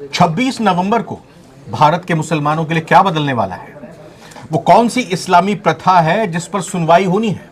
26 नवंबर को भारत के मुसलमानों के लिए क्या बदलने वाला है? वो कौन सी इस्लामी प्रथा है जिस पर सुनवाई होनी है?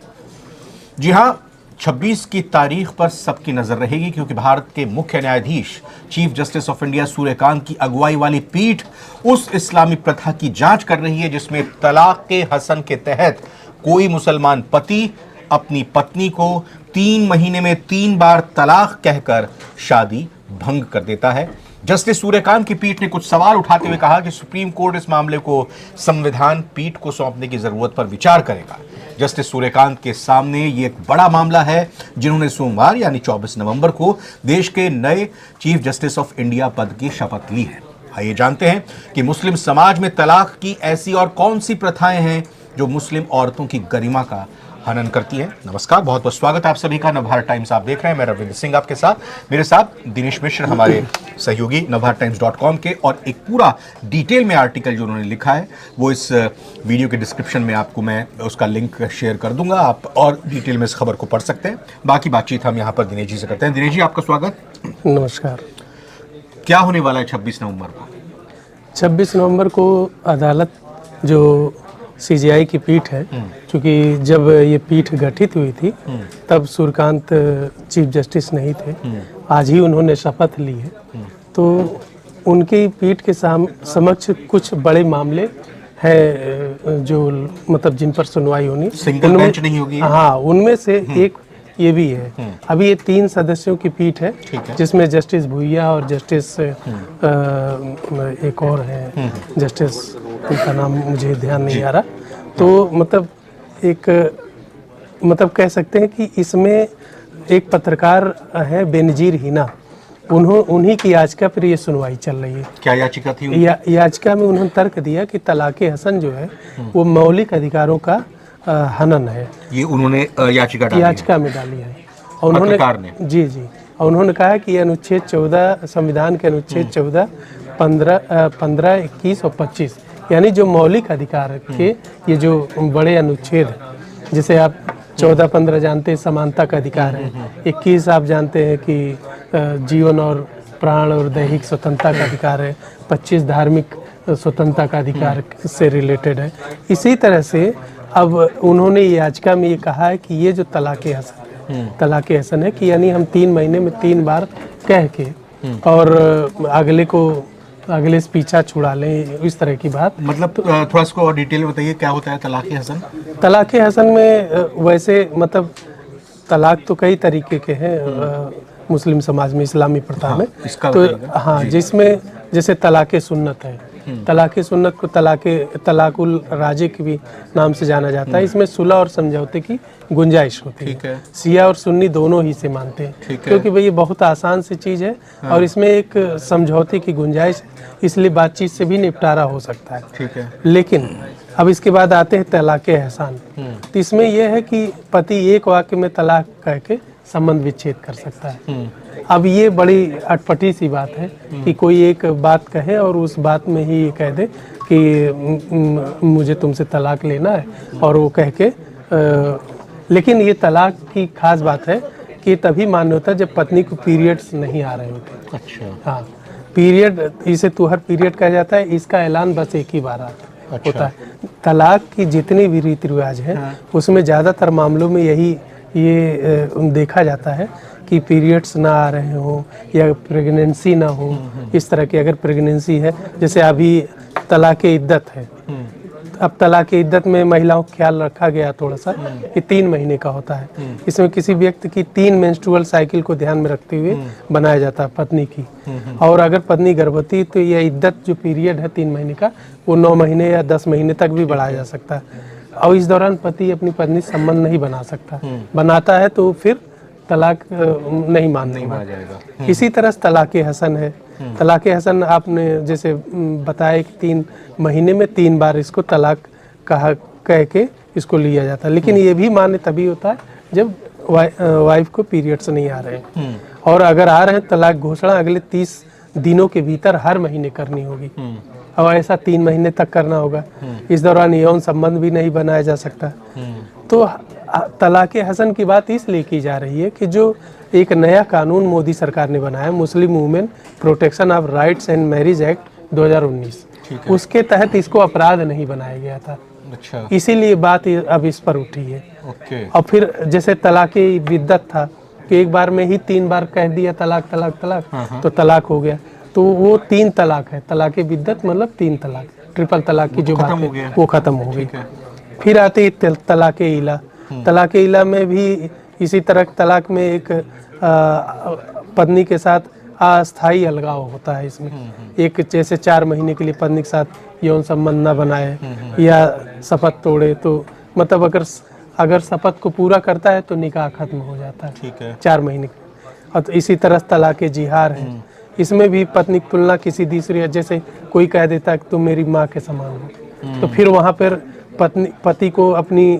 जी हां, 26 की तारीख पर सबकी नजर रहेगी, क्योंकि भारत के मुख्य न्यायाधीश chief justice of India Suryakant की अगुवाई वाली पीठ उस इस्लामी प्रथा की जांच कर रही है जिसमें तलाक के हसन के तहत कोई मुसलमान पति अपनी पत्नी को 3 महीने में 3 बार तलाक कहकर शादी भंग कर देता है। जस्टिस सूर्यकांत की पीठ ने कुछ सवाल उठाते हुए कहा कि सुप्रीम कोर्ट इस मामले को संविधान पीठ को सौंपने की जरूरत पर विचार करेगा। जस्टिस सूर्यकांत के सामने ये एक बड़ा मामला है, जिन्होंने सोमवार यानी 24 नवंबर को देश के नए चीफ जस्टिस ऑफ इंडिया पद की शपथ ली है। आइए जानते हैं कि मुस्लिम समाज में तलाक की ऐसी और कौन सी प्रथाएं हैं जो मुस्लिम औरतों की गरिमा का हनन करती है। नमस्कार, बहुत बहुत स्वागत है आप सभी का। नवभारत टाइम्स आप देख रहे हैं, मैं रविंद्र सिंह आपके साथ, मेरे साथ दिनेश मिश्र हमारे सहयोगी नवभारतटाइम्स.com के, और एक पूरा डिटेल में आर्टिकल जो उन्होंने लिखा है वो इस वीडियो के डिस्क्रिप्शन में आपको मैं उसका लिंक शेयर कर दूंगा, आप और डिटेल में इस खबर को पढ़ सकते हैं। बाकी बातचीत हम यहाँ पर दिनेश जी से करते हैं। दिनेश जी, आपका स्वागत। नमस्कार। क्या होने वाला है 26 नवंबर को? 26 नवंबर को अदालत जो सीजीआई की पीठ है, क्योंकि जब ये पीठ गठित हुई थी तब सूर्यकांत चीफ जस्टिस नहीं थे, आज ही उन्होंने शपथ ली है। तो उनकी पीठ के समक्ष कुछ बड़े मामले हैं जो मतलब जिन पर सुनवाई होनी, सिंगल बेंच नहीं होगी। हाँ, उनमें से एक ये भी है। अभी ये 3 सदस्यों की पीठ है, जिसमें जस्टिस भुइया और जस्टिस एक और है जस्टिस, उनका नाम मुझे ध्यान नहीं आ रहा। तो मतलब कह सकते हैं कि इसमें एक पत्रकार है बेनजीर हिना, उन्हीं की याचिका पर ये सुनवाई चल रही है। क्या याचिका थी? याचिका में उन्होंने तर्क दिया कि तलाक़े हसन जो है वो मौलिक अधिकारों का हनन है। ये उन्होंने याचिका में डाली है। और उन्होंने जी और उन्होंने कहा कि अनुच्छेद 14 संविधान के अनुच्छेद 14, 15, 21 और 25 यानी जो मौलिक अधिकार के ये जो बड़े अनुच्छेद, जैसे आप 14, 15 जानते हैं समानता का अधिकार है, 21 आप जानते हैं कि जीवन और प्राण और दैहिक स्वतंत्रता का अधिकार है, 25 धार्मिक स्वतंत्रता का अधिकार से रिलेटेड है। इसी तरह से अब उन्होंने याचिका में ये कहा है कि ये जो तलाक़े हसन है कि यानी हम 3 महीने में 3 बार कह के और अगले से पीछा छुड़ा लें, इस तरह की बात। मतलब थोड़ा इसको और डिटेल में बताइए, क्या होता है तलाक़े हसन? तलाक़े हसन में वैसे मतलब तलाक तो कई तरीके के हैं मुस्लिम समाज में, इस्लामी प्रथा में। तो हाँ, जिसमें जैसे तलाक़े सुन्नत है, तलाक़े सुन्नत को तलाकुल राजे के भी नाम से जाना जाता है। इसमें सुलह और समझौते की गुंजाइश होती है। शिया और सुन्नी दोनों ही से मानते हैं, क्योंकि भाई ये बहुत आसान सी चीज़ है और इसमें एक समझौते की गुंजाइश है, इसलिए बातचीत से भी निपटारा हो सकता है। ठीक है। लेकिन अब इसके बाद आते हैं तलाक़े एहसान। तो इसमें यह है कि पति एक वाक्य में तलाक कह के संबंध विच्छेद कर सकता है। अब ये बड़ी अटपटी सी बात है कि कोई एक बात कहे और उस बात में ही ये कह दे कि मुझे तुमसे तलाक लेना है, और वो कह के लेकिन ये तलाक की खास बात है कि तभी मान्य होता है जब पत्नी को पीरियड्स नहीं आ रहे होते। अच्छा। हाँ, पीरियड, इसे तुहर पीरियड कहा जाता है। इसका ऐलान बस एक ही बार होता है। तलाक की जितनी भी रीति रिवाज हैं उसमें ज़्यादातर मामलों में ये देखा जाता है कि पीरियड्स ना आ रहे हों या प्रेगनेंसी ना हो, इस तरह की। अगर प्रेगनेंसी है, जैसे अभी तलाक़े इद्दत है, अब तलाक़े इद्दत में महिलाओं का ख्याल रखा गया थोड़ा सा कि 3 महीने का होता है। इसमें किसी व्यक्ति की 3 मेंस्ट्रुअल साइकिल को ध्यान में रखते हुए बनाया जाता है पत्नी की। और अगर पत्नी गर्भवती तो यह इद्दत जो पीरियड है 3 महीने का, वो 9 महीने या 10 महीने तक भी बढ़ाया जा सकता है। और इस दौरान पति अपनी पत्नी से संबंध नहीं बना सकता, बनाता है तो फिर तलाक नहीं माना जाएगा। इसी तरह तलाक़े हसन है। तलाक़े हसन आपने जैसे बताया कि 3 महीने में 3 बार इसको तलाक कह के इसको लिया जाता है। लेकिन ये भी मान्य तभी होता है जब वाइफ को पीरियड्स नहीं आ रहे हैं, और अगर आ रहे हैं तलाक घोषणा अगले 30 दिनों के भीतर हर महीने करनी होगी, और ऐसा 3 महीने तक करना होगा। इस दौरान यौन संबंध भी नहीं बनाया जा सकता। तो तलाक़े हसन की बात इसलिए की जा रही है कि जो एक नया कानून मोदी सरकार ने बनाया, Muslim women protection of rights and marriage act 2019। उसके तहत इसको अपराध नहीं बनाया गया था। अच्छा। इसीलिए बात अब इस पर उठी है। ओके। और फिर जैसे तलाक़े बिद्दत था कि एक बार में ही 3 बार कह दिया तलाक तलाक तलाक, तो तलाक हो गया। तो वो 3 तलाक है, तलाक़े बिद्दत मतलब 3 तलाक, ट्रिपल तलाक की जो बात है वो खत्म हो गई। फिर आती तलाक़े इला। तलाक़े इला में भी इसी तरह तलाक में एक पत्नी के साथ अस्थाई अलगाव होता है। इसमें एक जैसे 4 महीने के लिए पत्नी के साथ यौन संबंध न बनाए या शपथ तोड़े, तो मतलब अगर शपथ को पूरा करता है तो निकाह खत्म हो जाता है। ठीक है। 4 महीने। और तो इसी तरह तलाक़े जिहार है, इसमें भी पत्नी की तुलना किसी दूसरी, जैसे कोई कह देता है कि तुम मेरी माँ के समान हो, तो फिर वहाँ पर पति को अपनी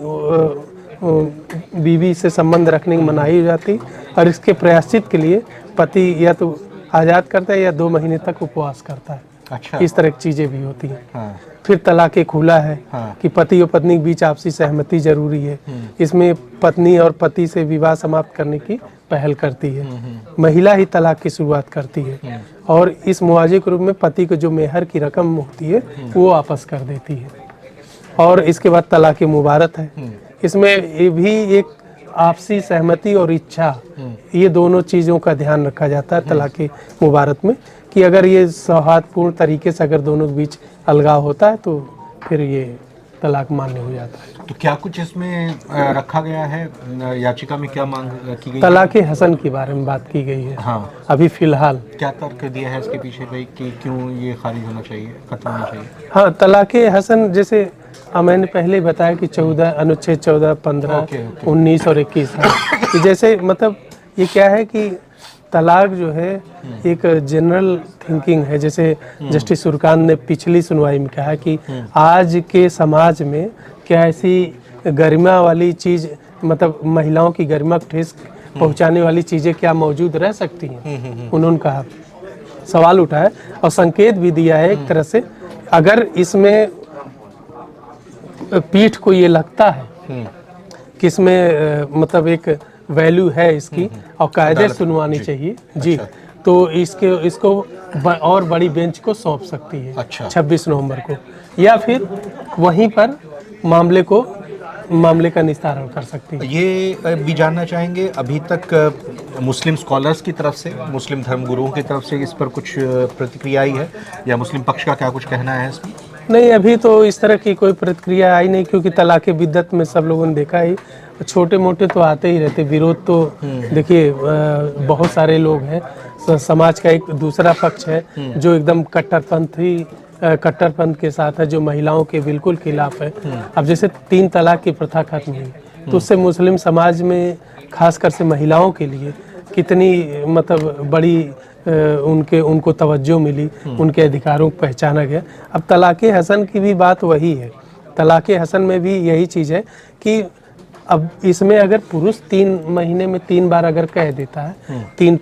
बीवी से संबंध रखने की मनाही हो जाती, और इसके प्रायश्चित के लिए पति या तो आज़ाद करता है या 2 महीने तक उपवास करता है। अच्छा। इस तरह की चीज़ें भी होती हैं। हाँ। फिर तलाक़े खुला है कि पति और पत्नी के बीच आपसी सहमति जरूरी है। इसमें पत्नी और पति से विवाह समाप्त करने की पहल करती है, महिला ही तलाक की शुरुआत करती है, और इस मुआवजे के रूप में पति को जो मेहर की रकम होती है वो वापस कर देती है। और इसके बाद तलाक़े मुबारत है। इसमें ये भी एक आपसी सहमति और इच्छा, ये दोनों चीज़ों का ध्यान रखा जाता है तलाक़े मुबारत में, कि अगर ये सौहार्दपूर्ण तरीके से अगर दोनों के बीच अलगाव होता है तो फिर ये तलाक मान्य हो जाता है। तो क्या कुछ इसमें रखा गया है, याचिका में क्या मांग की गई? तलाक़े हसन के बारे में बात की गई है। हाँ। अभी फिलहाल क्या तर्क दिया है इसके पीछे भाई कि क्यों ये खारिज होना चाहिए, खत्म होना चाहिए? हाँ, तलाक़े हसन जैसे मैंने पहले बताया कि 14 अनुच्छेद 14, 15, 19 और 21 है। कि जैसे मतलब ये क्या है कि तलाक जो है एक जनरल थिंकिंग है। जैसे जस्टिस सुरकान ने पिछली सुनवाई में कहा कि आज के समाज में क्या ऐसी गरिमा वाली चीज़, मतलब महिलाओं की गरिमा को ठेस पहुंचाने वाली चीज़ें क्या मौजूद रह सकती हैं। उन्होंने कहा, सवाल उठाया और संकेत भी दिया है एक तरह से, अगर इसमें पीठ को ये लगता है कि इसमें मतलब एक वैल्यू है इसकी और कायदे सुनवानी चाहिए जी, तो इसको और बड़ी बेंच को सौंप सकती है। अच्छा। 26 नवंबर को, या फिर वहीं पर मामले का निस्तारण कर सकती है। ये भी जानना चाहेंगे, अभी तक मुस्लिम स्कॉलर्स की तरफ से, मुस्लिम धर्मगुरुओं की तरफ से इस पर कुछ प्रतिक्रिया आई है, या मुस्लिम पक्ष का क्या कुछ कहना है इसमें? नहीं, अभी तो इस तरह की कोई प्रतिक्रिया आई नहीं, क्योंकि तलाक़े बिद्दत में सब लोगों ने देखा ही, छोटे मोटे तो आते ही रहते विरोध। तो देखिए बहुत सारे लोग हैं, समाज का एक दूसरा पक्ष है जो एकदम कट्टरपंथ के साथ है, जो महिलाओं के बिल्कुल खिलाफ है। अब जैसे 3 तलाक की प्रथा खत्म हुई, तो उससे मुस्लिम समाज में खासकर से महिलाओं के लिए कितनी मतलब बड़ी उनको तवज्जो मिली, उनके अधिकारों को पहचाना गया। अब तलाक़े हसन की भी बात वही है। तलाक़े हसन में भी यही चीज़ है कि अब इसमें अगर पुरुष 3 महीने में 3 बार अगर कह देता है 3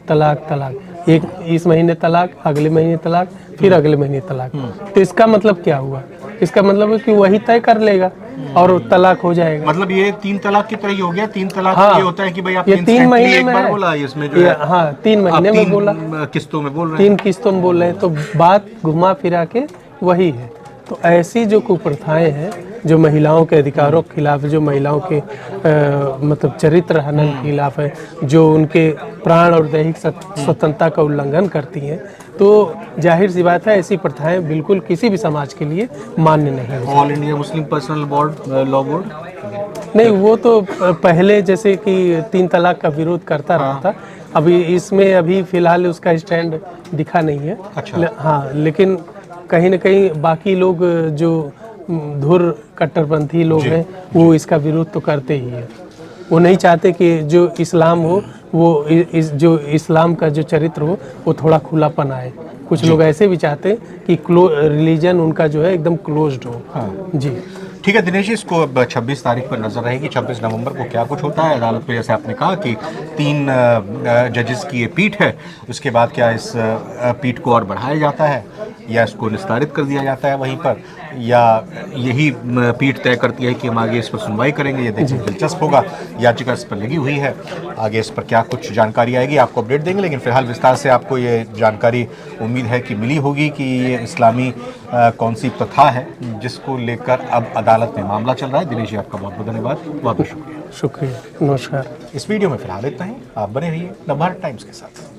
तलाक, एक इस महीने तलाक, अगले महीने तलाक, फिर अगले महीने तलाक, तो इसका मतलब क्या हुआ? इसका मतलब है कि वही तय कर लेगा और तलाक हो जाएगा। मतलब ये 3 तलाक की तरह ही हो गया। 3 तलाक हाँ, ये होता है कि भाई आप ये 3 महीने एक में बार है। बोला, इसमें जो है हाँ 3 महीने में बोला, किस्तों में बोल रहे हैं, 3 किस्तों में बोल रहे हैं, तो बात घुमा फिरा के वही है। तो ऐसी जो कुप्रथाएं हैं, जो महिलाओं के अधिकारों के खिलाफ, जो महिलाओं के मतलब चरित्र हनन के खिलाफ है, जो उनके प्राण और दैहिक स्वतंत्रता का उल्लंघन करती हैं, तो जाहिर सी बात है ऐसी प्रथाएं बिल्कुल किसी भी समाज के लिए मान्य नहीं है। All India Muslim personal law board नहीं, वो तो पहले जैसे कि 3 तलाक का विरोध करता रहा था, अभी इसमें अभी फिलहाल उसका स्टैंड दिखा नहीं है। अच्छा। हाँ, लेकिन कहीं न कहीं बाकी लोग जो धुर कट्टरपंथी लोग हैं वो इसका विरोध तो करते ही हैं। वो नहीं चाहते कि जो इस्लाम हो वो जो इस्लाम का जो चरित्र हो वो थोड़ा खुलापन आए। कुछ लोग ऐसे भी चाहते हैं कि रिलीजन उनका जो है एकदम क्लोज्ड हो। हाँ। जी। ठीक है दिनेश जी, इसको अब 26 तारीख पर नजर रहेगी, 26 नवंबर को क्या कुछ होता है अदालत में। जैसे आपने कहा कि 3 जजेस की ये पीठ है, उसके बाद क्या इस पीठ को और बढ़ाया जाता है या इसको निस्तारित कर दिया जाता है वहीं पर, या यही पीठ तय करती है कि हम आगे इस पर सुनवाई करेंगे। ये देखना दिलचस्प होगा। याचिका इस पर लगी हुई है, आगे इस पर क्या कुछ जानकारी आएगी आपको अपडेट देंगे, लेकिन फिलहाल विस्तार से आपको ये जानकारी उम्मीद है कि मिली होगी कि ये इस्लामी कौन सी प्रथा है जिसको लेकर अब अदालत में मामला चल रहा है। दिनेश जी आपका बहुत बहुत धन्यवाद, बहुत बहुत शुक्रिया। शुक्रिया, नमस्कार। इस वीडियो में फिलहाल इतना ही। आप बने रहिए नवभारत टाइम्स के साथ।